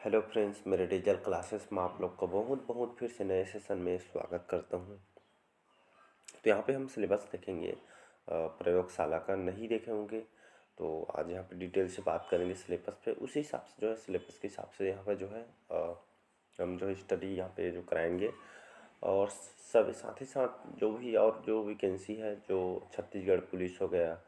Hello friends, मेरे digital classes में आप लोग का बहुत बहुत फिर से नए सेशन में स्वागत करता हूं। तो यहाँ पे हम सिलेबस देखेंगे, प्रयोगशाला का नहीं देखे होंगे। तो आज यहाँ पे डिटेल से बात करेंगे सिलेबस पे। उसी हिसाब से जो है सिलेबस के हिसाब से यहाँ पे जो है हम जो है स्टडी यहाँ पे जो कराएंगे। और सब साथ ही साथ जो भी और जो वैकेंसी है, जो छत्तीसगढ़ पुलिस हो गया,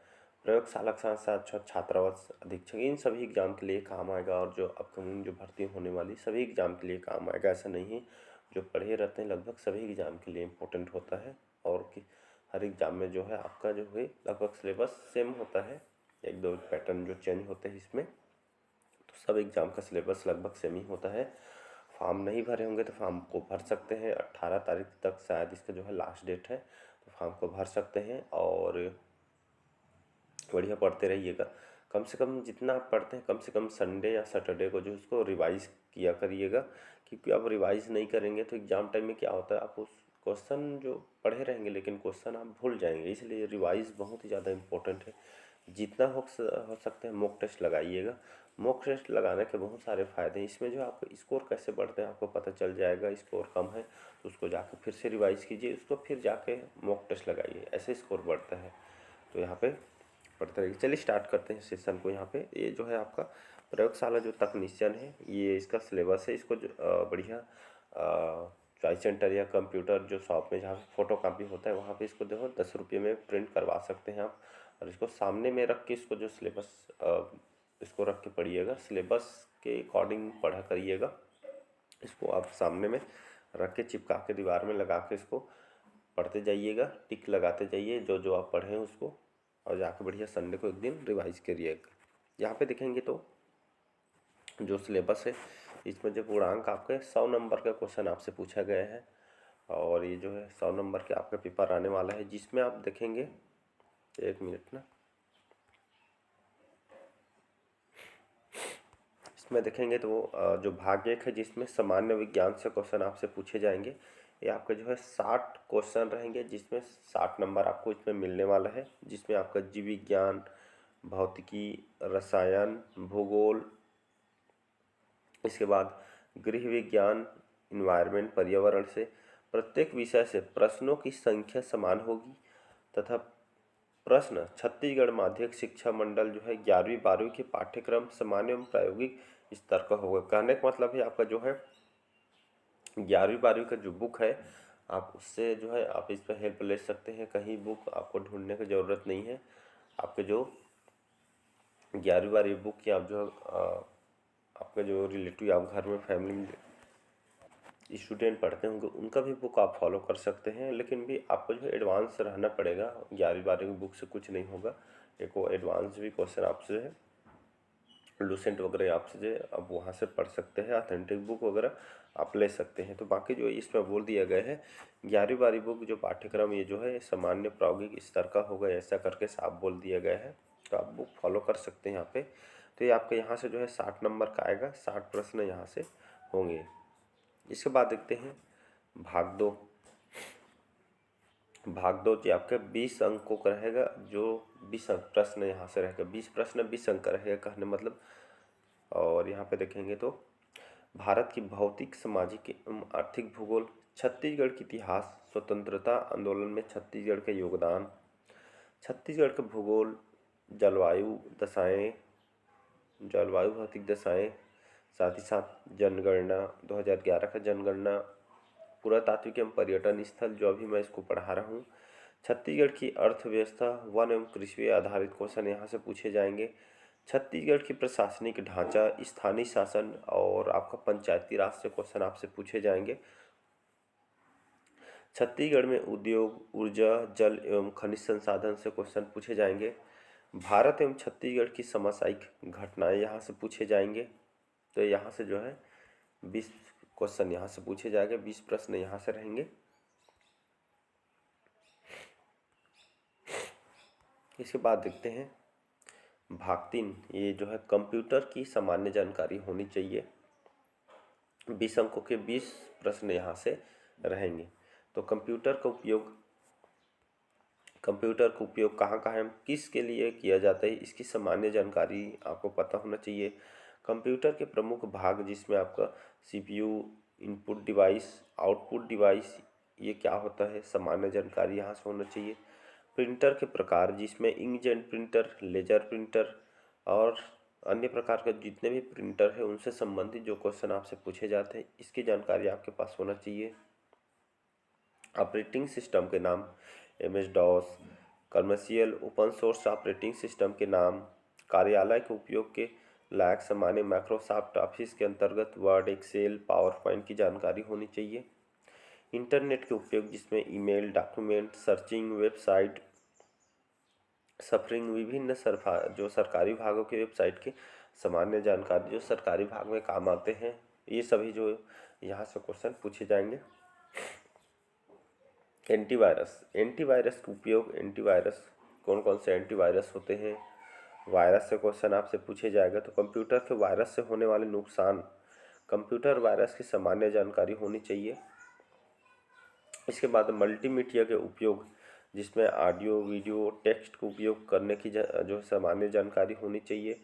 प्रयोगशाला के साथ साथ छात्रावास अधीक्षक, इन सभी एग्ज़ाम के लिए काम आएगा। और जो अपकमिंग जो भर्ती होने वाली सभी एग्ज़ाम के लिए काम आएगा। ऐसा नहीं है, जो पढ़े रहते हैं लगभग सभी एग्ज़ाम के लिए इम्पोर्टेंट होता है। और कि हर एग्ज़ाम में जो है आपका जो है लगभग सिलेबस सेम होता है, एक दो पैटर्न जो चेंज होते हैं इसमें। तो सब एग्ज़ाम का सिलेबस लगभग सेम ही होता है। फॉर्म नहीं भरे होंगे तो फॉर्म को भर सकते हैं। 18 तारीख तक शायद इसका जो है लास्ट डेट है, तो फॉर्म को भर सकते हैं। और बढ़िया पढ़ते रहिएगा। कम से कम जितना आप पढ़ते हैं, कम से कम संडे या सैटरडे को जो उसको रिवाइज़ किया करिएगा। क्योंकि आप रिवाइज़ नहीं करेंगे तो एग्ज़ाम टाइम में क्या होता है, आप उस क्वेश्चन जो पढ़े रहेंगे लेकिन क्वेश्चन आप भूल जाएंगे। इसलिए रिवाइज़ बहुत ही ज़्यादा इम्पोर्टेंट है। जितना हो सकता है मॉक टेस्ट लगाइएगा। मॉक टेस्ट लगाने के बहुत सारे फ़ायदे हैं। इसमें जो आपको स्कोर कैसे बढ़ते हैं आपको पता चल जाएगा। स्कोर कम है तो उसको जाके फिर से रिवाइज़ कीजिए, उसको फिर जाके मॉक टेस्ट लगाइए, ऐसे स्कोर बढ़ता है। तो यहाँ पे पढ़ते रहिए। चलिए स्टार्ट करते हैं सेशन को। यहाँ पे ये जो है आपका प्रयोगशाला जो तकनीशियन है, ये इसका सिलेबस है। इसको जो बढ़िया चॉइस सेंटर या कंप्यूटर जो शॉप में जहाँ फ़ोटो कापी होता है वहाँ पे इसको देखो 10 रुपये में प्रिंट करवा सकते हैं आप। और इसको सामने में रख के इसको जो सिलेबस इसको रख के पढ़िएगा, सिलेबस के अकॉर्डिंग पढ़ा करिएगा। इसको आप सामने में रख के चिपका के दीवार में लगा के इसको पढ़ते जाइएगा, टिक लगाते जाइए जो जो आप पढ़ें उसको। और जाके बढ़िया संडे को एक दिन रिवाइज करिएगा। यहाँ पे देखेंगे तो जो सिलेबस है इसमें जो पूर्णांक आपके 100 नंबर का क्वेश्चन आपसे पूछा गया है। और ये जो है 100 नंबर के आपका पेपर आने वाला है, जिसमें आप देखेंगे, एक मिनट ना, इसमें देखेंगे तो जो भाग एक है जिसमें सामान्य विज्ञान से क्वेश्चन आपसे पूछे जाएंगे। ये आपके जो है 60 क्वेश्चन रहेंगे, जिसमें 60 नंबर आपको इसमें मिलने वाला है। जिसमें आपका जीव विज्ञान, भौतिकी, रसायन, भूगोल, इसके बाद गृह विज्ञान, इन्वायरमेंट, पर्यावरण से प्रत्येक विषय से प्रश्नों की संख्या समान होगी। तथा प्रश्न छत्तीसगढ़ माध्यमिक शिक्षा मंडल जो है 11वीं 12वीं के पाठ्यक्रम सामान्य एवं प्रायोगिक स्तर का होगा। कहने का मतलब है आपका जो है 11वीं 12वीं का जो बुक है, आप उससे जो है आप इस पर हेल्प ले सकते हैं। कहीं बुक आपको ढूंढने की ज़रूरत नहीं है। आपके जो 11वीं 12वीं बुक की आप जो आपके जो रिलेटिव आप घर में फैमिली में स्टूडेंट पढ़ते होंगे उनका भी बुक आप फॉलो कर सकते हैं। लेकिन भी आपको जो है एडवांस रहना पड़ेगा। 11वीं 12वीं बुक से कुछ नहीं होगा। एक वो एडवांस भी क्वेश्चन आपसे है, लूसेंट वगैरह आपसे जो आप वहाँ से पढ़ सकते हैं। ऑथेंटिक बुक वगैरह आप ले सकते हैं। तो बाकी जो इसमें बोल दिया गया है 11वीं 12वीं बुक जो पाठ्यक्रम ये जो है सामान्य प्रायोगिक स्तर का होगा, ऐसा करके साफ बोल दिया गया है। तो आप बुक फॉलो कर सकते हैं यहाँ पे। तो ये आपके यहाँ से जो है 60 नंबर का आएगा, 60 प्रश्न यहाँ से होंगे। इसके बाद देखते हैं भाग दो। भाग दो जी आपके 20 अंकों का रहेगा। जो 20 अंक प्रश्न यहाँ से रहेगा, 20 प्रश्न 20 अंक का रहेगा कहने मतलब। और यहाँ पे देखेंगे तो भारत की भौतिक, सामाजिक एवं आर्थिक भूगोल, छत्तीसगढ़ की इतिहास, स्वतंत्रता आंदोलन में छत्तीसगढ़ के योगदान, छत्तीसगढ़ का भूगोल, जलवायु दशाएं, जलवायु भौतिक दशाएं, साथ ही साथ जनगणना 2011 का जनगणना, पुरातात्विक एवं पर्यटन स्थल जो अभी मैं इसको पढ़ा रहा हूँ, छत्तीसगढ़ की अर्थव्यवस्था, वन एवं कृषि आधारित क्वेश्चन यहाँ से पूछे जाएंगे, छत्तीसगढ़ की प्रशासनिक ढांचा, स्थानीय शासन और आपका पंचायती राज से क्वेश्चन आपसे पूछे जाएंगे। छत्तीसगढ़ में उद्योग, ऊर्जा, जल एवं खनिज संसाधन से क्वेश्चन पूछे जाएंगे। भारत एवं छत्तीसगढ़ की समसामयिक घटनाएं यहाँ से पूछे जाएंगे। तो यहाँ से जो है 20 क्वेश्चन यहाँ से पूछे जाएंगे, 20 प्रश्न यहाँ से रहेंगे। इसके बाद देखते हैं भाग 3। ये जो है कंप्यूटर की सामान्य जानकारी होनी चाहिए। 20 अंकों के 20 प्रश्न यहाँ से रहेंगे। तो कंप्यूटर का उपयोग कहाँ कहाँ है, किस के लिए किया जाता है, इसकी सामान्य जानकारी आपको पता होना चाहिए। कंप्यूटर के प्रमुख भाग जिसमें आपका CPU, input device, output device, ये क्या होता है, सामान्य जानकारी यहाँ से होना चाहिए। प्रिंटर के प्रकार जिसमें इंकजेट प्रिंटर, लेजर प्रिंटर और अन्य प्रकार के जितने भी प्रिंटर है उनसे संबंधित जो क्वेश्चन आपसे पूछे जाते हैं इसकी जानकारी आपके पास होना चाहिए। ऑपरेटिंग सिस्टम के नाम, MS DOS, commercial open source operating system के नाम, कार्यालय के उपयोग के लायक सामान्य माइक्रोसॉफ्ट ऑफिस के अंतर्गत वर्ड, एक्सेल, पावर पॉइंट की जानकारी होनी चाहिए। इंटरनेट के उपयोग जिसमें email, document, searching, website, suffering, विभिन्न जो सरकारी भागों के वेबसाइट की सामान्य जानकारी जो सरकारी भाग में काम आते हैं, ये सभी जो यहाँ से क्वेश्चन पूछे जाएंगे। एंटीवायरस, एंटीवायरस का उपयोग, एंटीवायरस कौन कौन से एंटीवायरस होते हैं, वायरस से क्वेश्चन आपसे पूछे जाएगा। तो कंप्यूटर के वायरस से होने वाले नुकसान, कंप्यूटर वायरस की सामान्य जानकारी होनी चाहिए। इसके बाद मल्टीमीडिया के उपयोग जिसमें ऑडियो, वीडियो, टेक्स्ट का उपयोग करने की जो सामान्य जानकारी होनी चाहिए।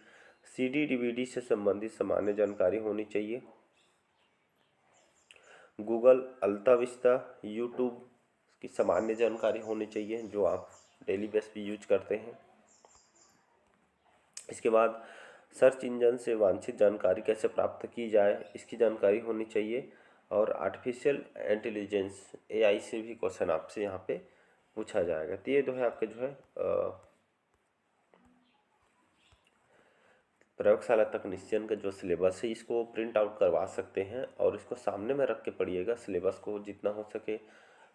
CD, DVD से संबंधित सामान्य जानकारी होनी चाहिए। गूगल, अल्ता विस्ता, यूट्यूब की सामान्य जानकारी होनी चाहिए जो आप डेली बेस पे यूज करते हैं। इसके बाद सर्च इंजन से वांछित जानकारी कैसे प्राप्त की जाए इसकी जानकारी होनी चाहिए। और आर्टिफिशियल इंटेलिजेंस AI से भी क्वेश्चन आपसे यहाँ पे पूछा जाएगा। तो ये जो है आपके जो है प्रयोगशाला तकनीशियन का जो सिलेबस है इसको प्रिंट आउट करवा सकते हैं और इसको सामने में रख के पढ़िएगा। सिलेबस को जितना हो सके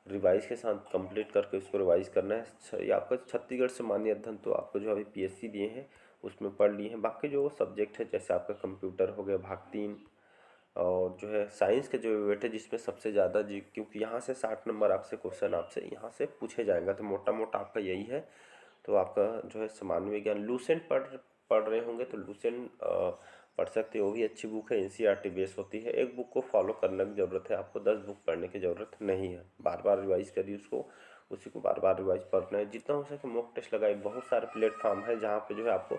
रिवाइज के साथ कंप्लीट करके उसको रिवाइज करना है। ये आपका छत्तीसगढ़ से मान्य अध्ययन तो आपको जो अभी PSC दिए हैं उसमें पढ़ लिए हैं। बाकी जो सब्जेक्ट है जैसे आपका कंप्यूटर हो गया भाग 3 और जो है साइंस के जो वेट है जिसमें सबसे ज़्यादा जी, क्योंकि यहाँ से 60 नंबर आपसे क्वेश्चन आपसे यहाँ से पूछे जाएगा। तो मोटा मोटा आपका यही है। तो आपका जो है सामान्य विज्ञान लूसेंट पढ़ रहे होंगे तो लूसेंट पढ़ सकते हो, वो भी अच्छी बुक है, NCERT बेस होती है। एक बुक को फॉलो करने की ज़रूरत है, आपको 10 बुक पढ़ने की ज़रूरत नहीं है। बार बार रिवाइज करिए उसको, उसी को बार बार रिवाइज पढ़ना है। जितना हो सके मॉक टेस्ट लगाइए। बहुत सारे प्लेटफॉर्म है जहाँ पे जो है आपको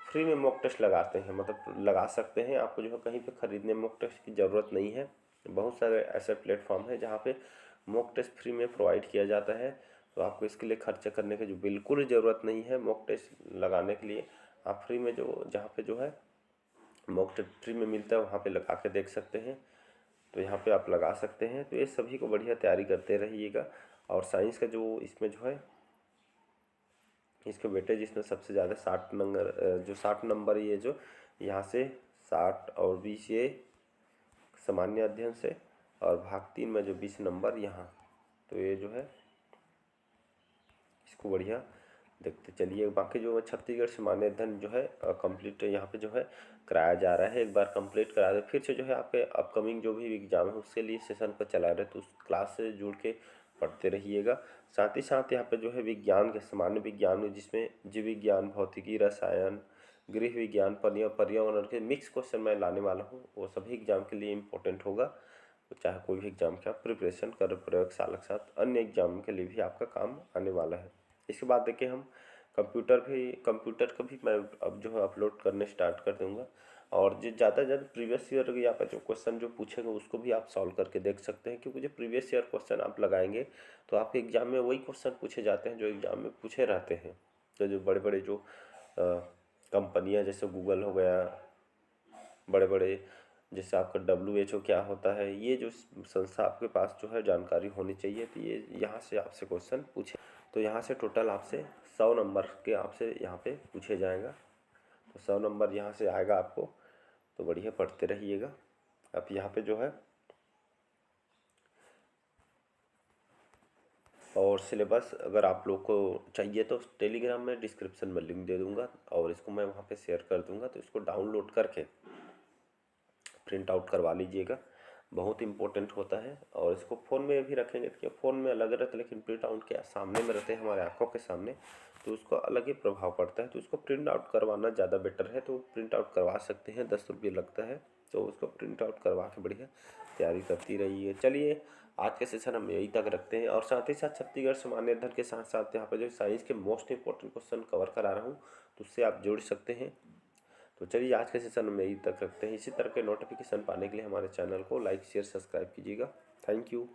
फ्री में मॉक टेस्ट लगाते हैं, मतलब लगा सकते हैं। आपको जो है कहीं पे ख़रीदने मॉक टेस्ट की ज़रूरत नहीं है। बहुत सारे ऐसे प्लेटफॉर्म है जहाँ पे मॉक टेस्ट फ्री में प्रोवाइड किया जाता है। तो आपको इसके लिए खर्चा करने की जो बिल्कुल ज़रूरत नहीं है। मॉक टेस्ट लगाने के लिए आप फ्री में जो जहाँ पे जो है मॉक टेस्ट फ्री में मिलता है वहाँ पे लगा के देख सकते हैं। तो यहाँ पे आप लगा सकते हैं। तो ये सभी को बढ़िया तैयारी करते रहिएगा। और साइंस का जो इसमें जो है इसके वेटेज इसमें सबसे ज़्यादा 60 नंबर, जो 60 नंबर ये जो यहाँ से 60 और 20 ये सामान्य अध्ययन से और भाग 3 में जो 20 नंबर यहाँ। तो ये जो है इसको बढ़िया देखते चलिए। बाकी जो छत्तीसगढ़ सामान्य अध्ययन जो है कंप्लीट यहाँ पे जो है कराया जा रहा है। एक बार कंप्लीट करा दे फिर से जो है आपके अपकमिंग जो भी एग्जाम है उसके लिए सेशन पर चला रहे तो उस क्लास से जुड़ के पढ़ते रहिएगा। साथ ही साथ यहाँ पे जो है विज्ञान के सामान्य विज्ञान जिसमें जीव विज्ञान, भौतिकी, रसायन, गृह विज्ञान, पर्यावरण के मिक्स क्वेश्चन मैं लाने वाला हूँ। वो सभी एग्जाम के लिए इम्पोर्टेंट होगा। तो चाहे कोई भी एग्जाम का प्रिपरेशन कर, प्रयोगशाला के साथ अन्य एग्जाम के लिए भी आपका काम आने वाला है। इसके बाद देखिए हम कंप्यूटर का भी मैं अब जो है अपलोड करने स्टार्ट कर दूंगा। और जो ज़्यादा प्रीवियस ईयर यहाँ पर जो क्वेश्चन जो पूछेगा उसको भी आप सॉल्व करके देख सकते हैं। क्योंकि जो प्रीवियस ईयर क्वेश्चन आप लगाएंगे तो आपके एग्जाम में वही क्वेश्चन पूछे जाते हैं जो एग्जाम में पूछे रहते हैं। तो जो बड़े बड़े जो कंपनियां जैसे गूगल हो गया, बड़े बड़े जैसे आपका WHO क्या होता है, ये जो संस्था आपके पास जो है जानकारी होनी चाहिए। तो ये यहाँ से आपसे क्वेश्चन पूछे। तो यहाँ से टोटल आपसे 100 नंबर के आपसे यहाँ पे पूछे जाएगा। तो 100 नंबर यहाँ से आएगा आपको। तो बढ़िया पढ़ते रहिएगा। अब यहाँ पे जो है और सिलेबस अगर आप लोग को चाहिए तो टेलीग्राम में डिस्क्रिप्शन में लिंक दे दूँगा और इसको मैं वहाँ पे शेयर कर दूँगा। तो इसको डाउनलोड करके प्रिंट आउट करवा लीजिएगा, बहुत इंपॉर्टेंट होता है। और इसको फ़ोन में भी रखेंगे तो फ़ोन में अलग रहता है लेकिन प्रिंट आउट क्या सामने में रहते हैं हमारे आंखों के सामने, तो उसको अलग ही प्रभाव पड़ता है। तो इसको प्रिंट आउट करवाना ज़्यादा बेटर है। तो प्रिंट आउट करवा सकते हैं, 10 रुपये लगता है। तो उसको प्रिंट आउट करवा के बढ़िया तैयारी करती रहिए। चलिए आज के सेशन हम यही तक रखते हैं। और साथ ही साथ छत्तीसगढ़ सामान्य अध्ययन के साथ साथ यहाँ पर जो साइंस के मोस्ट इंपॉर्टेंट क्वेश्चन कवर करा रहा हूँ तो उससे आप जुड़ सकते हैं। तो चलिए आज के सेशन में यही तक रखते हैं। इसी तरह के नोटिफिकेशन पाने के लिए हमारे चैनल को लाइक शेयर सब्सक्राइब कीजिएगा। Thank you.